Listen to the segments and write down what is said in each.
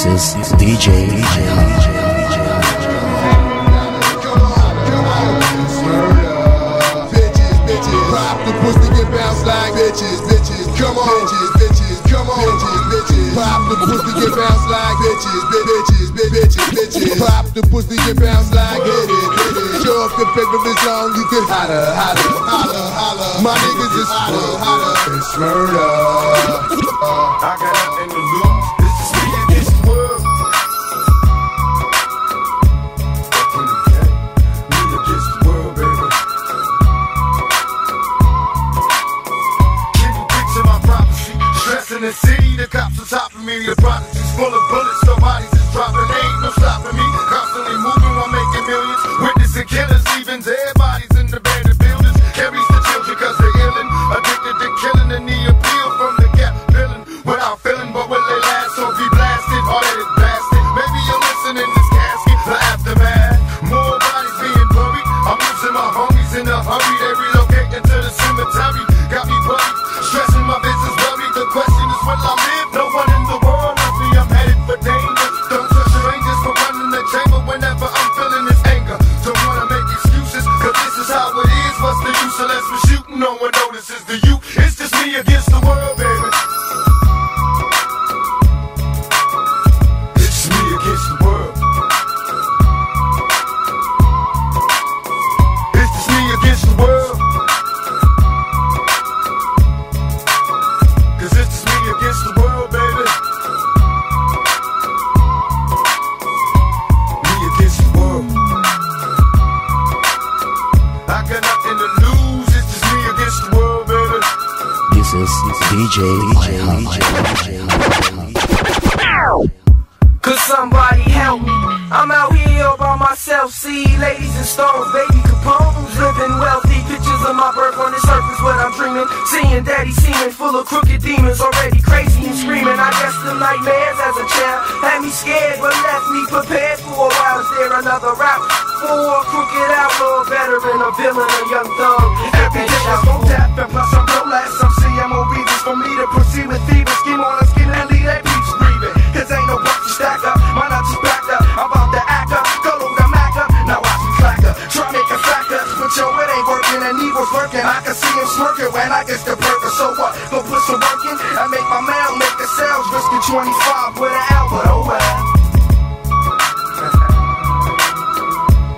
This is DJ Pop the pussy and bounce like bitches, bitches, come on, bitches, bitches, come on, bitches, bitches. Pop the pussy and bounce like bitches, bitches, bitches, bitches. Pop the pussy and bounce like hit it. Show up the paper this long, you can holler, holler, holler, holler. My niggas is holler, holler. It's murder. I got nothing to lose. This is me against the world. Me against the world, baby. In the city, the cops on top of me. The project is full of bullets, nobody's just dropping. Ain't no stopping me. Constantly moving while making millions. Witnessing killers, leaving dead bodies in the abandoned buildings. Carries the children cause they're illin'. Addicted to killing and the appeal from the gap villain. Without feeling, but will they last or be blasted? Or let it blasted? Maybe you're listening this casket, the aftermath. More bodies being buried. I'm losing my homies in a hurry. They relocating to the cemetery. Got me worried, stressing my business worried. The question is, will I live? No one in the world loves me. I'm headed for danger. Don't trust strangers for running the chamber whenever I'm feeling this anger. Don't wanna make excuses, cause this is how it is. What's the use unless we're shooting? No one notices the you. It's just me against the world, baby. It's me against the world. It's just me against the world. Against the world, baby. Me against the world. I got nothing to lose. It's just me against the world, baby. This is DJ. Could somebody help me? I'm out here all by myself. See ladies and stars, baby Capone's living wealthy. Pictures of my birth on this earth is what I'm dreaming. Seeing daddy seeming full of crooked demons, already crazy and screaming. I guess the nightmares as a child had me scared, but left me prepared for a while. Is there another rap for a crooked outlaw, veteran, a villain, a young thug? Every day I smoke tap and plus I'm prolapse. Some CMO reasons for me to proceed with fever. Scheme on a skin and leave that beach breathing. Cause ain't no buck to stack up. Mine not just backed up. I'm about to act up. Go to the Mac up. Now watch me clack up. Try make a factor. But yo, it ain't working and evil's lurking. I can see him smirking when I get the burger. So what? Go put some work in. I make my mail, make the sales. Risking 25 with an L, but oh well.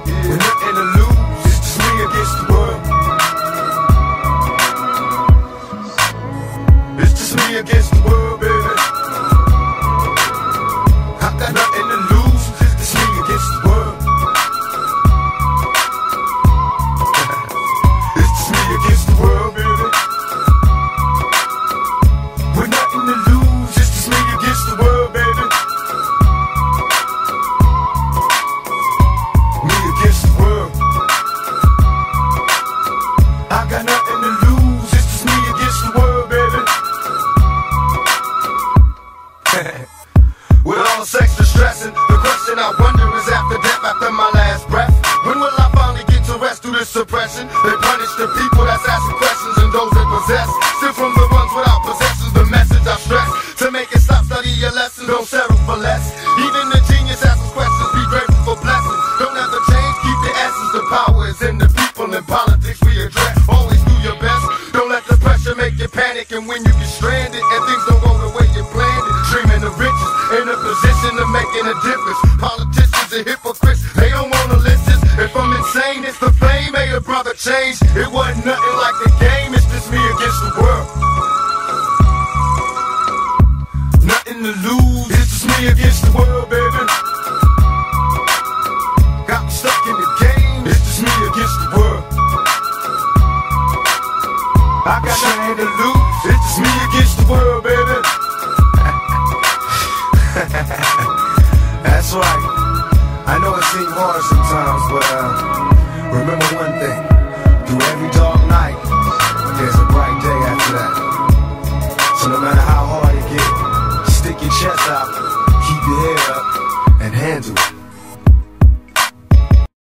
With nothing to lose. It's just me against the world. It's just me against the world, baby. I got nothing to lose. It's just me against the world. It's just me against the world, baby. With nothing to lose. It's just me against the world, baby. Me against the world. I got nothing to lose. It's just me against the world, baby. With all sex distressing, the question I wonder is after death, after my last breath, when will I finally get to rest through this suppression? They punish the people that's asking questions and those that possess. Still from the ones without possessions, the message I stress. To make it stop, study your lesson, don't settle for less. Even the genius asks questions, be grateful for blessings. Don't ever change, keep the essence. The power is in the people, in politics we address. Always do your best, don't let the pressure make you panic. And when you get stranded and things don't go the way you planned it, dreaming of riches, in a position of making a difference. Politicians are hypocrites, they don't wanna listen. If I'm insane, it's the fame, made a brother change. It wasn't nothing like the game, it's just me against the world. Nothing to lose, it's just me against the world, baby. Got me stuck in the game, it's just me against the world. I got nothing to lose, it's just me against the world, baby. That's right. I know it seems hard sometimes, but remember one thing.